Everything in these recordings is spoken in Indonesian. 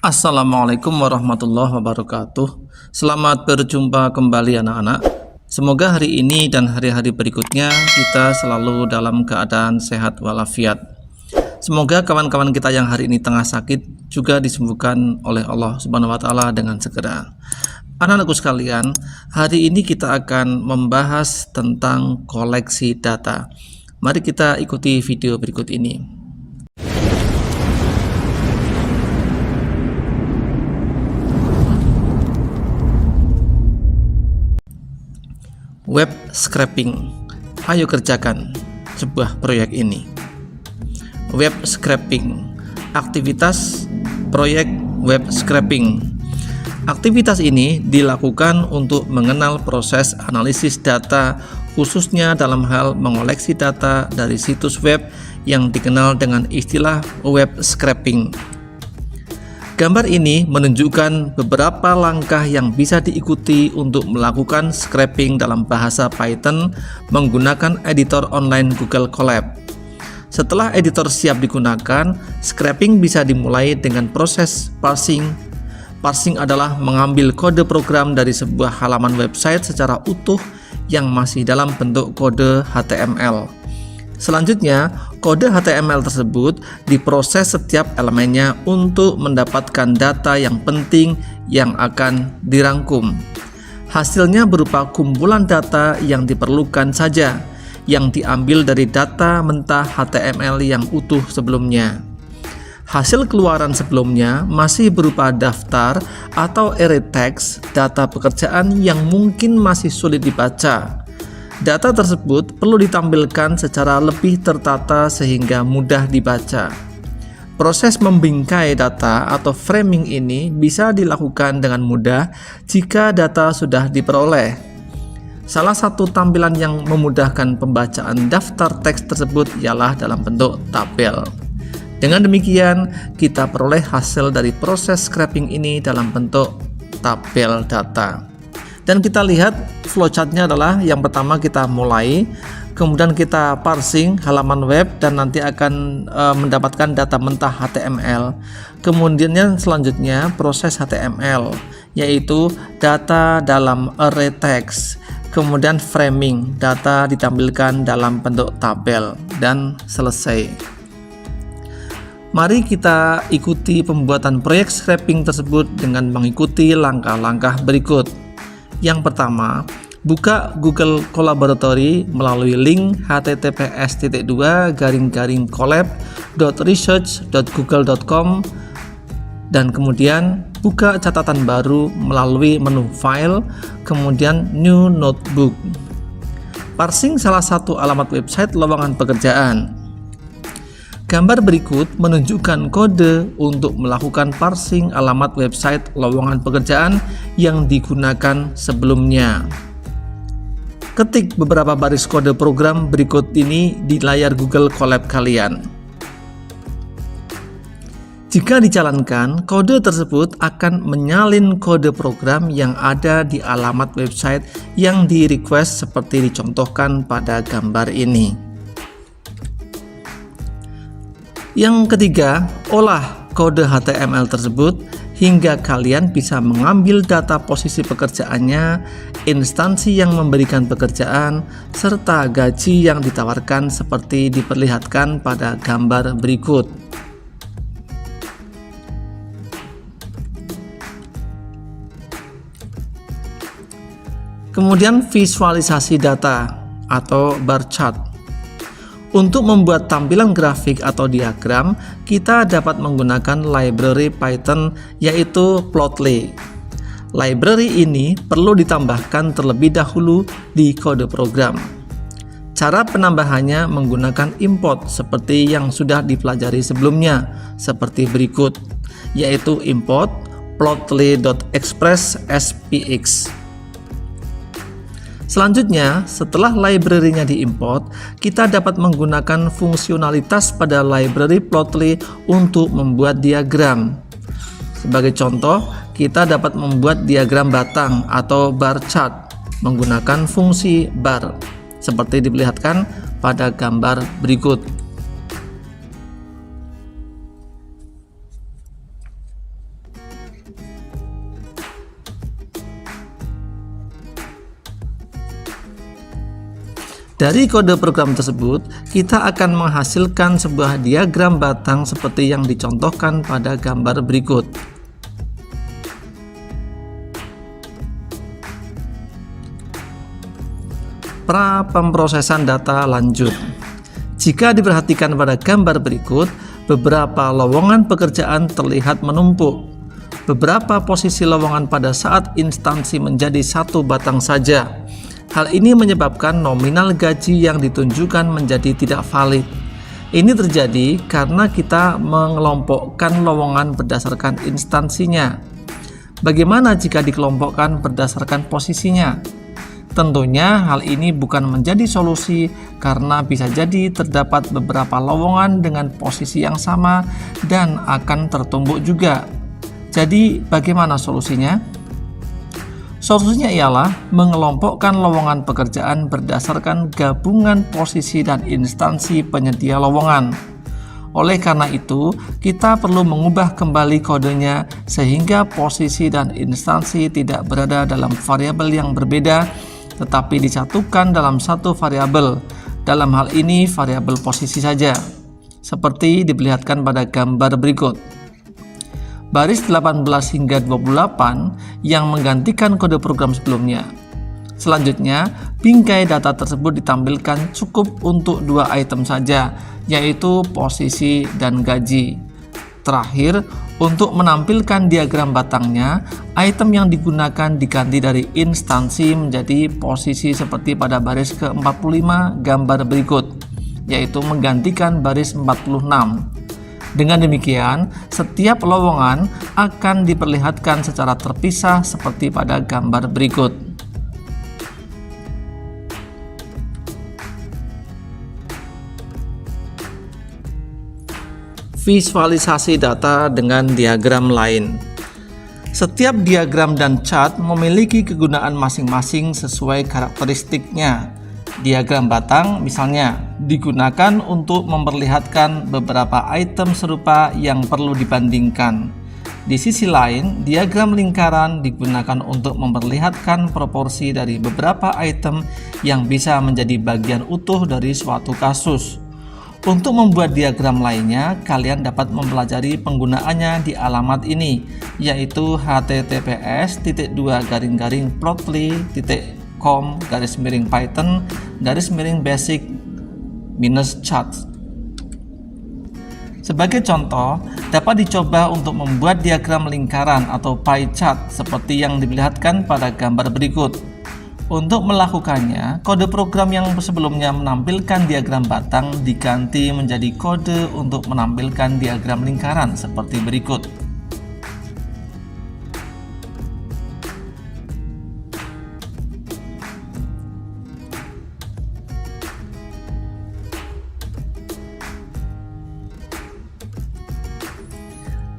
Assalamualaikum warahmatullahi wabarakatuh. Selamat berjumpa kembali anak-anak. Semoga hari ini dan hari-hari berikutnya kita selalu dalam keadaan sehat walafiat. Semoga kawan-kawan kita yang hari ini tengah sakit juga disembuhkan oleh Allah Subhanahu wa taala dengan segera. Anak-anakku sekalian, hari ini kita akan membahas tentang koleksi data. Mari kita ikuti video berikut ini. Web scraping. Ayo kerjakan sebuah proyek ini. Web scraping. Aktivitas proyek web scraping. Aktivitas ini dilakukan untuk mengenal proses analisis data, khususnya dalam hal mengoleksi data dari situs web yang dikenal dengan istilah web scraping. Gambar ini menunjukkan beberapa langkah yang bisa diikuti untuk melakukan scraping dalam bahasa Python menggunakan editor online Google Colab. Setelah editor siap digunakan, scraping bisa dimulai dengan proses parsing. Parsing adalah mengambil kode program dari sebuah halaman website secara utuh yang masih dalam bentuk kode HTML. Selanjutnya, kode HTML tersebut diproses setiap elemennya untuk mendapatkan data yang penting yang akan dirangkum. Hasilnya berupa kumpulan data yang diperlukan saja, yang diambil dari data mentah HTML yang utuh sebelumnya. Hasil keluaran sebelumnya masih berupa daftar atau array text data pekerjaan yang mungkin masih sulit dibaca. Data tersebut perlu ditampilkan secara lebih tertata sehingga mudah dibaca. Proses membingkai data atau framing ini bisa dilakukan dengan mudah jika data sudah diperoleh. Salah satu tampilan yang memudahkan pembacaan daftar teks tersebut ialah dalam bentuk tabel. Dengan demikian, kita peroleh hasil dari proses scraping ini dalam bentuk tabel data. Dan kita lihat flowchartnya adalah yang pertama kita mulai, kemudian kita parsing halaman web dan nanti akan mendapatkan data mentah HTML. Kemudian selanjutnya proses HTML, yaitu data dalam array text. Kemudian framing, data ditampilkan dalam bentuk tabel, dan selesai. Mari kita ikuti pembuatan proyek scraping tersebut dengan mengikuti langkah-langkah berikut. Yang pertama, buka Google Colaboratory melalui link https://colab.research.google.com dan kemudian buka catatan baru melalui menu File, kemudian New Notebook. Parsing salah satu alamat website lowongan pekerjaan. Gambar berikut menunjukkan kode untuk melakukan parsing alamat website lowongan pekerjaan yang digunakan sebelumnya. Ketik beberapa baris kode program berikut ini di layar Google Colab kalian. Jika dijalankan, kode tersebut akan menyalin kode program yang ada di alamat website yang di-request seperti dicontohkan pada gambar ini. Yang ketiga, olah kode HTML tersebut hingga kalian bisa mengambil data posisi pekerjaannya, instansi yang memberikan pekerjaan, serta gaji yang ditawarkan seperti diperlihatkan pada gambar berikut. Kemudian visualisasi data atau bar chart. Untuk membuat tampilan grafik atau diagram, kita dapat menggunakan library Python yaitu Plotly. Library ini perlu ditambahkan terlebih dahulu di kode program. Cara penambahannya menggunakan import seperti yang sudah dipelajari sebelumnya, seperti berikut, yaitu import plotly.express spx. Selanjutnya, setelah library-nya diimport, kita dapat menggunakan fungsionalitas pada library Plotly untuk membuat diagram. Sebagai contoh, kita dapat membuat diagram batang atau bar chart menggunakan fungsi bar, seperti diperlihatkan pada gambar berikut. Dari kode program tersebut, kita akan menghasilkan sebuah diagram batang seperti yang dicontohkan pada gambar berikut. Pra-pemrosesan data lanjut. Jika diperhatikan pada gambar berikut, beberapa lowongan pekerjaan terlihat menumpuk. Beberapa posisi lowongan pada saat instansi menjadi satu batang saja. Hal ini menyebabkan nominal gaji yang ditunjukkan menjadi tidak valid. Ini terjadi karena kita mengelompokkan lowongan berdasarkan instansinya. Bagaimana jika dikelompokkan berdasarkan posisinya? Tentunya hal ini bukan menjadi solusi karena bisa jadi terdapat beberapa lowongan dengan posisi yang sama dan akan tertumbuk juga. Jadi bagaimana solusinya? Solusinya ialah mengelompokkan lowongan pekerjaan berdasarkan gabungan posisi dan instansi penyedia lowongan. Oleh karena itu, kita perlu mengubah kembali kodenya sehingga posisi dan instansi tidak berada dalam variabel yang berbeda, tetapi disatukan dalam satu variabel. Dalam hal ini variabel posisi saja, seperti diperlihatkan pada gambar berikut. Baris 18 hingga 28 yang menggantikan kode program sebelumnya. Selanjutnya, bingkai data tersebut ditampilkan cukup untuk dua item saja, yaitu posisi dan gaji. Terakhir, untuk menampilkan diagram batangnya, item yang digunakan diganti dari instansi menjadi posisi seperti pada baris ke-45 gambar berikut, yaitu menggantikan baris 46. Dengan demikian, setiap lowongan akan diperlihatkan secara terpisah seperti pada gambar berikut. Visualisasi data dengan diagram lain. Setiap diagram dan chart memiliki kegunaan masing-masing sesuai karakteristiknya. Diagram batang misalnya digunakan untuk memperlihatkan beberapa item serupa yang perlu dibandingkan. Di sisi lain, diagram lingkaran digunakan untuk memperlihatkan proporsi dari beberapa item yang bisa menjadi bagian utuh dari suatu kasus. Untuk membuat diagram lainnya, kalian dapat mempelajari penggunaannya di alamat ini, yaitu https://plotly.com/python-basic-charts. Sebagai contoh, dapat dicoba untuk membuat diagram lingkaran atau pie chart seperti yang diperlihatkan pada gambar berikut. Untuk melakukannya, kode program yang sebelumnya menampilkan diagram batang diganti menjadi kode untuk menampilkan diagram lingkaran seperti berikut.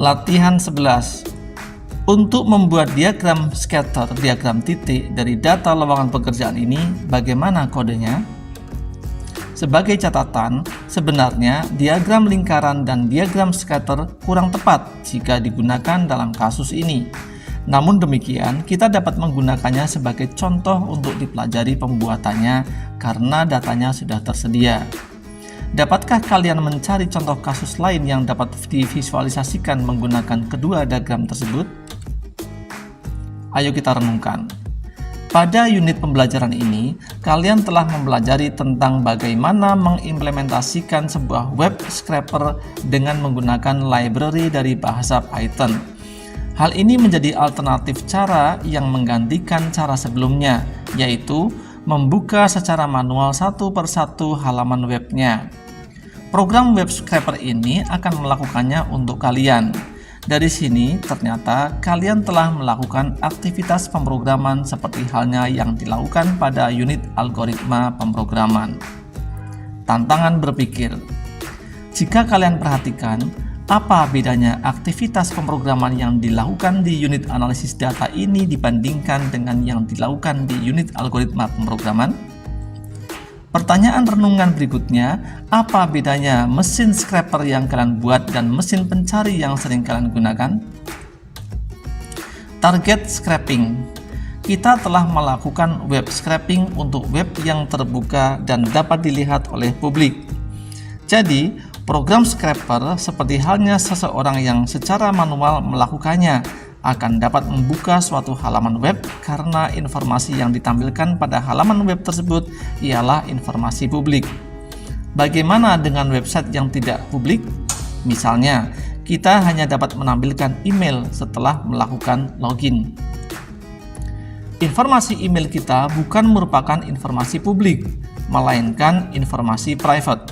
Latihan 11. Untuk membuat diagram scatter, diagram titik dari data lowongan pekerjaan ini, bagaimana kodenya? Sebagai catatan, sebenarnya diagram lingkaran dan diagram scatter kurang tepat jika digunakan dalam kasus ini. Namun demikian, kita dapat menggunakannya sebagai contoh untuk dipelajari pembuatannya karena datanya sudah tersedia. Dapatkah kalian mencari contoh kasus lain yang dapat divisualisasikan menggunakan kedua diagram tersebut? Ayo kita renungkan. Pada unit pembelajaran ini, kalian telah mempelajari tentang bagaimana mengimplementasikan sebuah web scraper dengan menggunakan library dari bahasa Python. Hal ini menjadi alternatif cara yang menggantikan cara sebelumnya, yaitu membuka secara manual satu persatu halaman webnya. Program web scraper ini akan melakukannya untuk kalian. Dari sini, ternyata kalian telah melakukan aktivitas pemrograman seperti halnya yang dilakukan pada unit algoritma pemrograman. Tantangan berpikir. Jika kalian perhatikan, apa bedanya aktivitas pemrograman yang dilakukan di unit analisis data ini dibandingkan dengan yang dilakukan di unit algoritma pemrograman? Pertanyaan renungan berikutnya, apa bedanya mesin scraper yang kalian buat dan mesin pencari yang sering kalian gunakan? Target scraping. kita telah melakukan web scraping untuk web yang terbuka dan dapat dilihat oleh publik. Jadi, program scraper seperti halnya seseorang yang secara manual melakukannya akan dapat membuka suatu halaman web karena informasi yang ditampilkan pada halaman web tersebut ialah informasi publik. Bagaimana dengan website yang tidak publik? Misalnya, kita hanya dapat menampilkan email setelah melakukan login. Informasi email kita bukan merupakan informasi publik, melainkan informasi private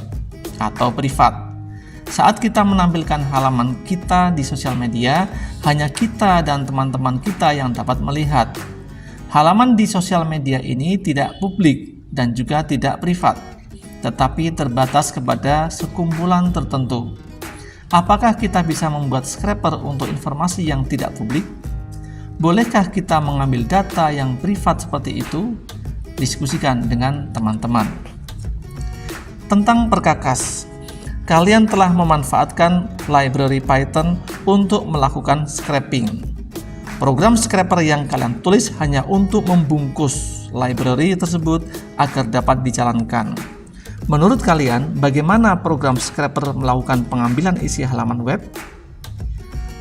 atau privat. Saat kita menampilkan halaman kita di sosial media, hanya kita dan teman-teman kita yang dapat melihat. Halaman di sosial media ini tidak publik dan juga tidak privat, tetapi terbatas kepada sekumpulan tertentu. Apakah kita bisa membuat scraper untuk informasi yang tidak publik? Bolehkah kita mengambil data yang privat seperti itu? Diskusikan dengan teman-teman. Tentang perkakas, kalian telah memanfaatkan library Python untuk melakukan scraping. Program scraper yang kalian tulis hanya untuk membungkus library tersebut agar dapat dijalankan. Menurut kalian, bagaimana program scraper melakukan pengambilan isi halaman web?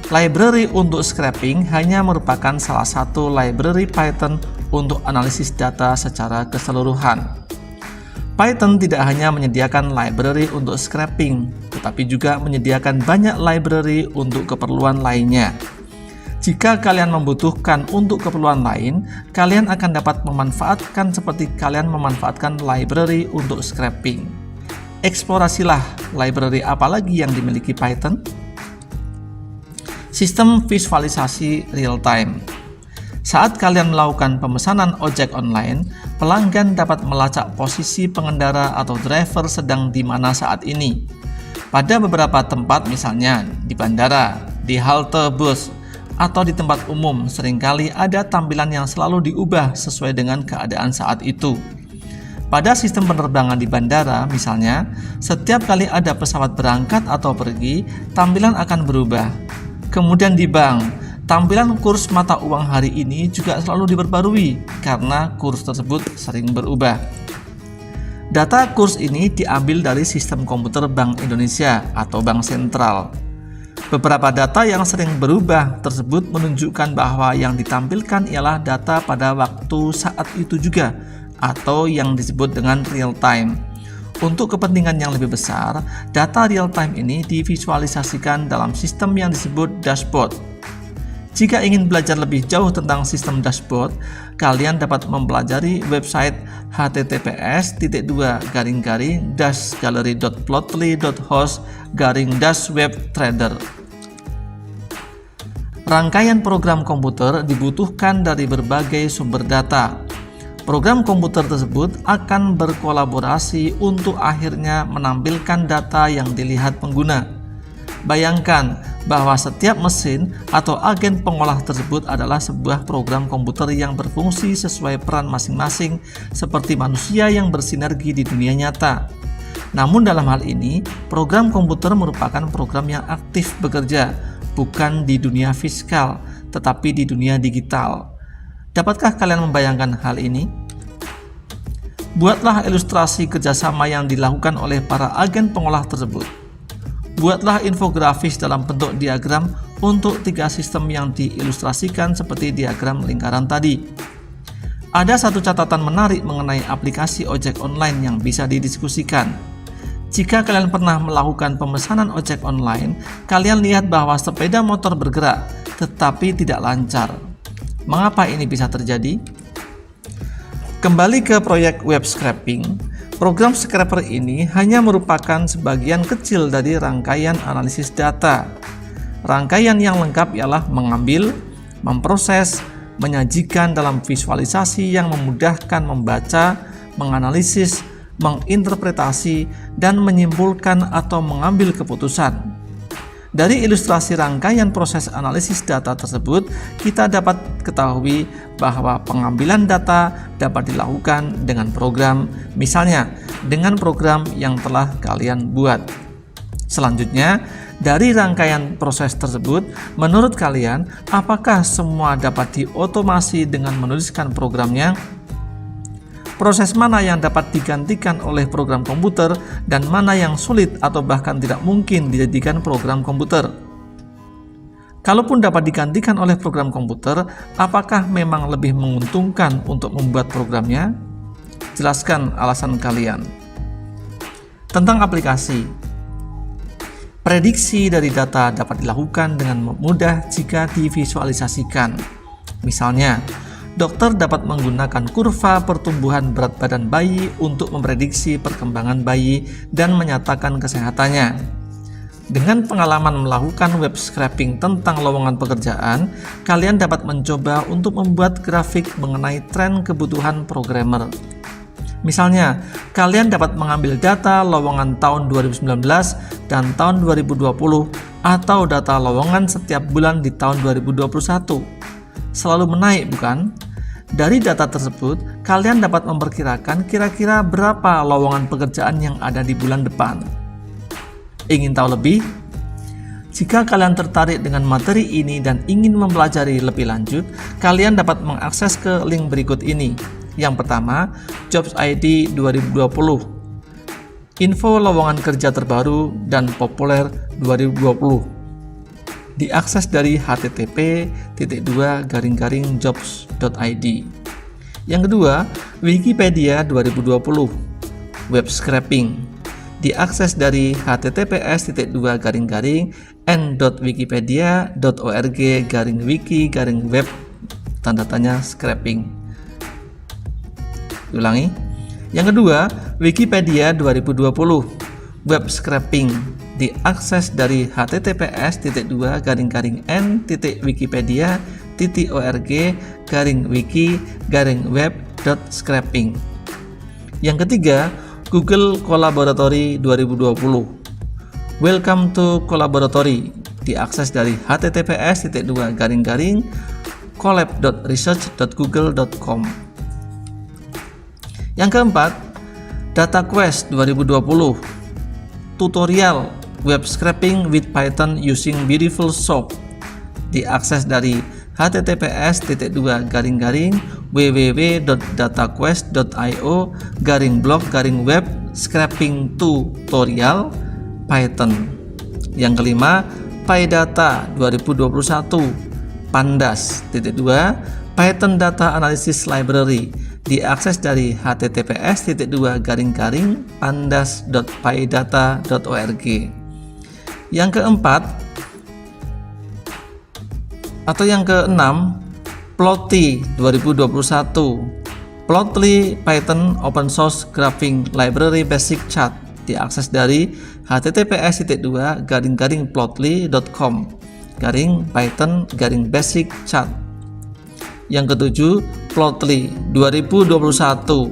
Library untuk scraping hanya merupakan salah satu library Python untuk analisis data secara keseluruhan. Python tidak hanya menyediakan library untuk scraping, tetapi juga menyediakan banyak library untuk keperluan lainnya. Jika kalian membutuhkan untuk keperluan lain, kalian akan dapat memanfaatkan seperti kalian memanfaatkan library untuk scraping. Eksplorasilah library apa lagi yang dimiliki Python. Sistem visualisasi real-time. Saat kalian melakukan pemesanan ojek online, pelanggan dapat melacak posisi pengendara atau driver sedang di mana saat ini. Pada beberapa tempat, misalnya di bandara, di halte bus, atau di tempat umum, seringkali ada tampilan yang selalu diubah sesuai dengan keadaan saat itu. Pada sistem penerbangan di bandara, misalnya, setiap kali ada pesawat berangkat atau pergi, tampilan akan berubah. Kemudian di bank, tampilan kurs mata uang hari ini juga selalu diperbarui karena kurs tersebut sering berubah. Data kurs ini diambil dari sistem komputer Bank Indonesia atau Bank Sentral. Beberapa data yang sering berubah tersebut menunjukkan bahwa yang ditampilkan ialah data pada waktu saat itu juga, atau yang disebut dengan real time. Untuk kepentingan yang lebih besar, data real time ini divisualisasikan dalam sistem yang disebut dashboard. Jika ingin belajar lebih jauh tentang sistem dashboard, kalian dapat mempelajari website https://gallery.plotly.host/webtrader. Rangkaian program komputer dibutuhkan dari berbagai sumber data. Program komputer tersebut akan berkolaborasi untuk akhirnya menampilkan data yang dilihat pengguna. Bayangkan bahwa setiap mesin atau agen pengolah tersebut adalah sebuah program komputer yang berfungsi sesuai peran masing-masing seperti manusia yang bersinergi di dunia nyata. Namun dalam hal ini, program komputer merupakan program yang aktif bekerja, bukan di dunia fiskal, tetapi di dunia digital. Dapatkah kalian membayangkan hal ini? Buatlah ilustrasi kerjasama yang dilakukan oleh para agen pengolah tersebut. Buatlah infografis dalam bentuk diagram untuk 3 sistem yang diilustrasikan seperti diagram lingkaran tadi. Ada satu catatan menarik mengenai aplikasi ojek online yang bisa didiskusikan. Jika kalian pernah melakukan pemesanan ojek online, kalian lihat bahwa sepeda motor bergerak, tetapi tidak lancar. Mengapa ini bisa terjadi? Kembali ke proyek web scraping, program scraper ini hanya merupakan sebagian kecil dari rangkaian analisis data. Rangkaian yang lengkap ialah mengambil, memproses, menyajikan dalam visualisasi yang memudahkan membaca, menganalisis, menginterpretasi, dan menyimpulkan atau mengambil keputusan. Dari ilustrasi rangkaian proses analisis data tersebut, kita dapat ketahui bahwa pengambilan data dapat dilakukan dengan program, misalnya dengan program yang telah kalian buat. Selanjutnya, Dari rangkaian proses tersebut, menurut kalian, apakah semua dapat diotomasi dengan menuliskan programnya? Proses mana yang dapat digantikan oleh program komputer dan mana yang sulit atau bahkan tidak mungkin dijadikan program komputer? Kalaupun dapat digantikan oleh program komputer, apakah memang lebih menguntungkan untuk membuat programnya? Jelaskan alasan kalian. Tentang aplikasi. Prediksi dari data dapat dilakukan dengan mudah jika divisualisasikan. Misalnya, dokter dapat menggunakan kurva pertumbuhan berat badan bayi untuk memprediksi perkembangan bayi dan menyatakan kesehatannya. Dengan pengalaman melakukan web scraping tentang lowongan pekerjaan, kalian dapat mencoba untuk membuat grafik mengenai tren kebutuhan programmer. Misalnya, kalian dapat mengambil data lowongan tahun 2019 dan tahun 2020 atau data lowongan setiap bulan di tahun 2021. Selalu menaik, bukan? Dari data tersebut, kalian dapat memperkirakan kira-kira berapa lowongan pekerjaan yang ada di bulan depan. Ingin tahu lebih? Jika kalian tertarik dengan materi ini dan ingin mempelajari lebih lanjut, kalian dapat mengakses ke link berikut ini. Yang pertama, Jobs ID 2020, info lowongan kerja terbaru dan populer 2020. Diakses dari http://jobs.id. Yang kedua, Wikipedia 2020, web scraping. Diakses dari https://n.wikipedia.org/wiki/web scraping. Ulangi. Yang kedua, Wikipedia 2020, web scraping. Diakses dari https://wiki.org/wiki/web.scraping. Yang ketiga, Google Colaboratory 2020, welcome to Colaboratory. Diakses dari https://collab.research.google.com. Yang keempat, DataQuest 2020, tutorial web scraping with Python using Beautiful Soup. Diakses dari https://www.dataquest.io/blog/web scraping tutorial Python. Yang kelima, PyData 2021, Pandas. Python Data Analysis Library. Diakses dari https://pandas.pydata.org. Yang keempat atau yang keenam, Plotly 2021, Plotly Python Open Source Graphing Library Basic Chat. Diakses dari https://plotly.com/python-basic chat. Yang ketujuh, Plotly 2021,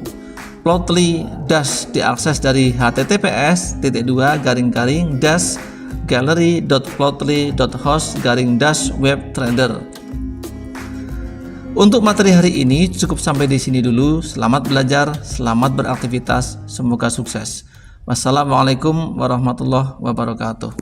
Plotly Dash. Diakses dari https://gallery.plotly.host/webtrader. Untuk materi hari ini cukup sampai di sini dulu. Selamat belajar, selamat beraktivitas, semoga sukses. Wassalamualaikum warahmatullahi wabarakatuh.